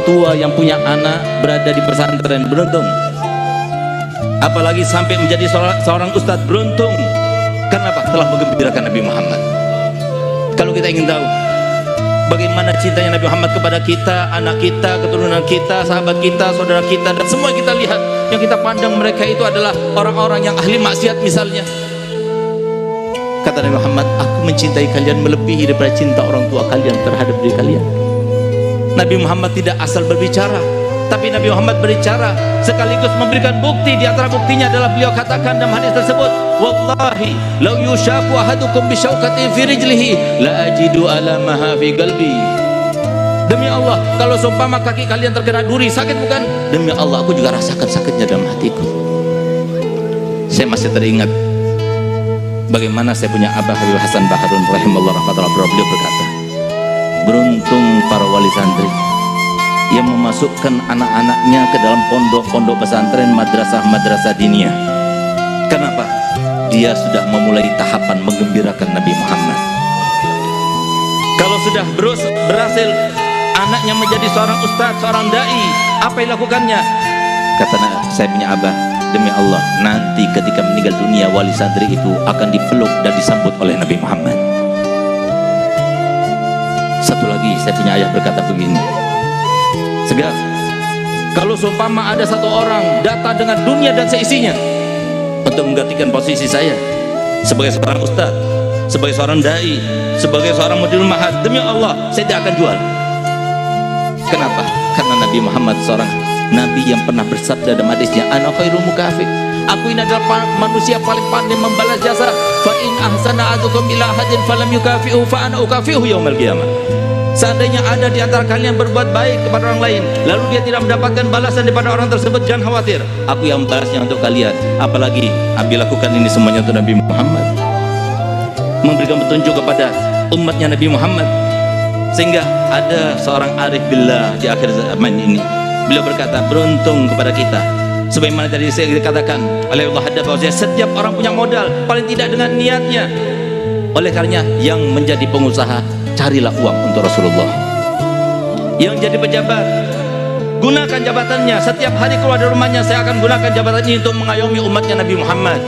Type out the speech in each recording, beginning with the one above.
tua yang punya anak berada di pesantren, beruntung. Apalagi sampai menjadi seorang ustadz, beruntung. Kenapa? Telah menggembirakan Nabi Muhammad. Kalau kita ingin tahu bagaimana cintanya Nabi Muhammad kepada kita, anak kita, keturunan kita, sahabat kita, saudara kita, dan semua yang kita lihat, yang kita pandang mereka itu adalah orang-orang yang ahli maksiat misalnya. Kata Nabi Muhammad, aku mencintai kalian melebihi daripada cinta orang tua kalian terhadap diri kalian. Nabi Muhammad tidak asal berbicara, tapi Nabi Muhammad berbicara sekaligus memberikan bukti. Di antara buktinya adalah beliau katakan dalam hadis tersebut, wallahi law yushaku ahadukum bi syaukatin fi rijlihi la ajidu alamaha fi qalbi. Demi Allah, kalau seumpama kaki kalian terkena duri, sakit bukan? Demi Allah, aku juga rasakan sakitnya dalam hatiku. Saya masih teringat bagaimana saya punya Abah Habib Hasan Baharun rahimahullah rahmatullah, beliau berkata, beruntung para wali santri yang memasukkan anak-anaknya ke dalam pondok-pondok pesantren, madrasah-madrasah diniyah. Kenapa? Dia sudah memulai tahapan menggembirakan Nabi Muhammad. Kalau sudah berhasil anaknya menjadi seorang ustadz, seorang dai, apa yang dilakukannya? Kata saya punya Abah, demi Allah, nanti ketika meninggal dunia wali santri itu akan dipeluk dan disambut oleh Nabi Muhammad. Satu lagi saya punya ayah berkata begini, Segar, kalau seumpama ada satu orang datang dengan dunia dan seisinya untuk menggantikan posisi saya sebagai seorang ustadz, sebagai seorang dai, sebagai seorang mudirul mahad, demi Allah saya tidak akan jual. Kenapa? Karena Nabi Muhammad seorang Nabi yang pernah bersabda dalam hadisnya, ana khairul mukafik, aku ini adalah manusia paling pandai membalas jasa. Fa in ahsana ahadukum ila ahadin falam yukafi'u fa ana ukafi'uhu yaumil qiyamah. Seandainya ada di antara kalian berbuat baik kepada orang lain, lalu dia tidak mendapatkan balasan daripada orang tersebut, jangan khawatir, aku yang membalasnya untuk kalian. Apalagi Abi lakukan ini semuanya untuk Nabi Muhammad, memberikan petunjuk kepada umatnya Nabi Muhammad. Sehingga ada seorang arif billah di akhir zaman ini, beliau berkata, beruntung kepada kita, sebagaimana tadi saya katakan oleh Allah hadda, bahwa setiap orang punya modal, paling tidak dengan niatnya. Oleh karenanya yang menjadi pengusaha, carilah uang untuk Rasulullah. Yang jadi pejabat, gunakan jabatannya. Setiap hari keluar dari rumahnya, saya akan gunakan jabatan ini untuk mengayomi umatnya Nabi Muhammad.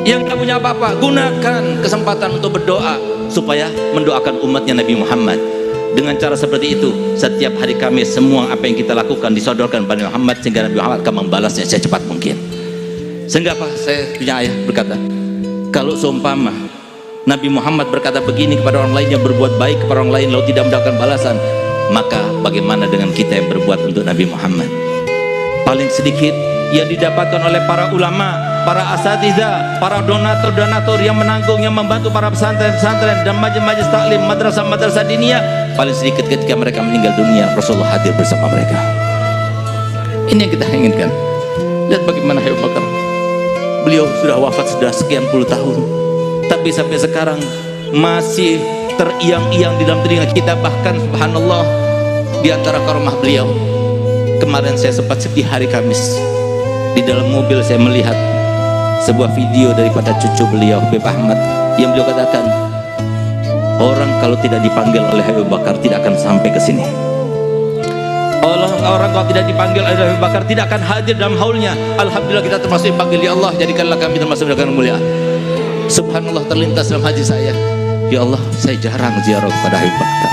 Yang tak punya apa-apa, gunakan kesempatan untuk berdoa supaya mendoakan umatnya Nabi Muhammad. Dengan cara seperti itu, setiap hari Kamis semua apa yang kita lakukan disodorkan pada Muhammad, sehingga Nabi Muhammad akan membalasnya secepat mungkin. Sehingga apa? Saya punya ayah berkata, kalau seumpama Nabi Muhammad berkata begini kepada orang lain yang berbuat baik kepada orang lain lalu tidak mendapatkan balasan, maka bagaimana dengan kita yang berbuat untuk Nabi Muhammad? Paling sedikit yang didapatkan oleh para ulama, para asatidzah, para donatur-donatur yang menanggung, yang membantu para pesantren-pesantren dan majelis taklim, madrasah-madrasah diniyah, paling sedikit ketika mereka meninggal dunia, Rasulullah hadir bersama mereka. Ini yang kita inginkan. Lihat bagaimana Abu Bakar, beliau sudah wafat sudah sekian puluh tahun, tapi sampai sekarang masih teriang-iang di dalam telinga kita. Bahkan subhanallah, di antara karomah beliau, kemarin saya sempat sedih hari Kamis, di dalam mobil saya melihat sebuah video daripada cucu beliau Habib Ahmad, yang beliau katakan, orang kalau tidak dipanggil oleh Abu Bakar tidak akan sampai ke sini. Orang kalau tidak dipanggil oleh Abu Bakar tidak akan hadir dalam haulnya. Alhamdulillah kita termasuk dipanggil. Ya Allah, jadikanlah kami termasuk dengan mulia. Subhanallah, terlintas dalam hati saya, ya Allah, saya jarang ziarah kepada Habib Bakar.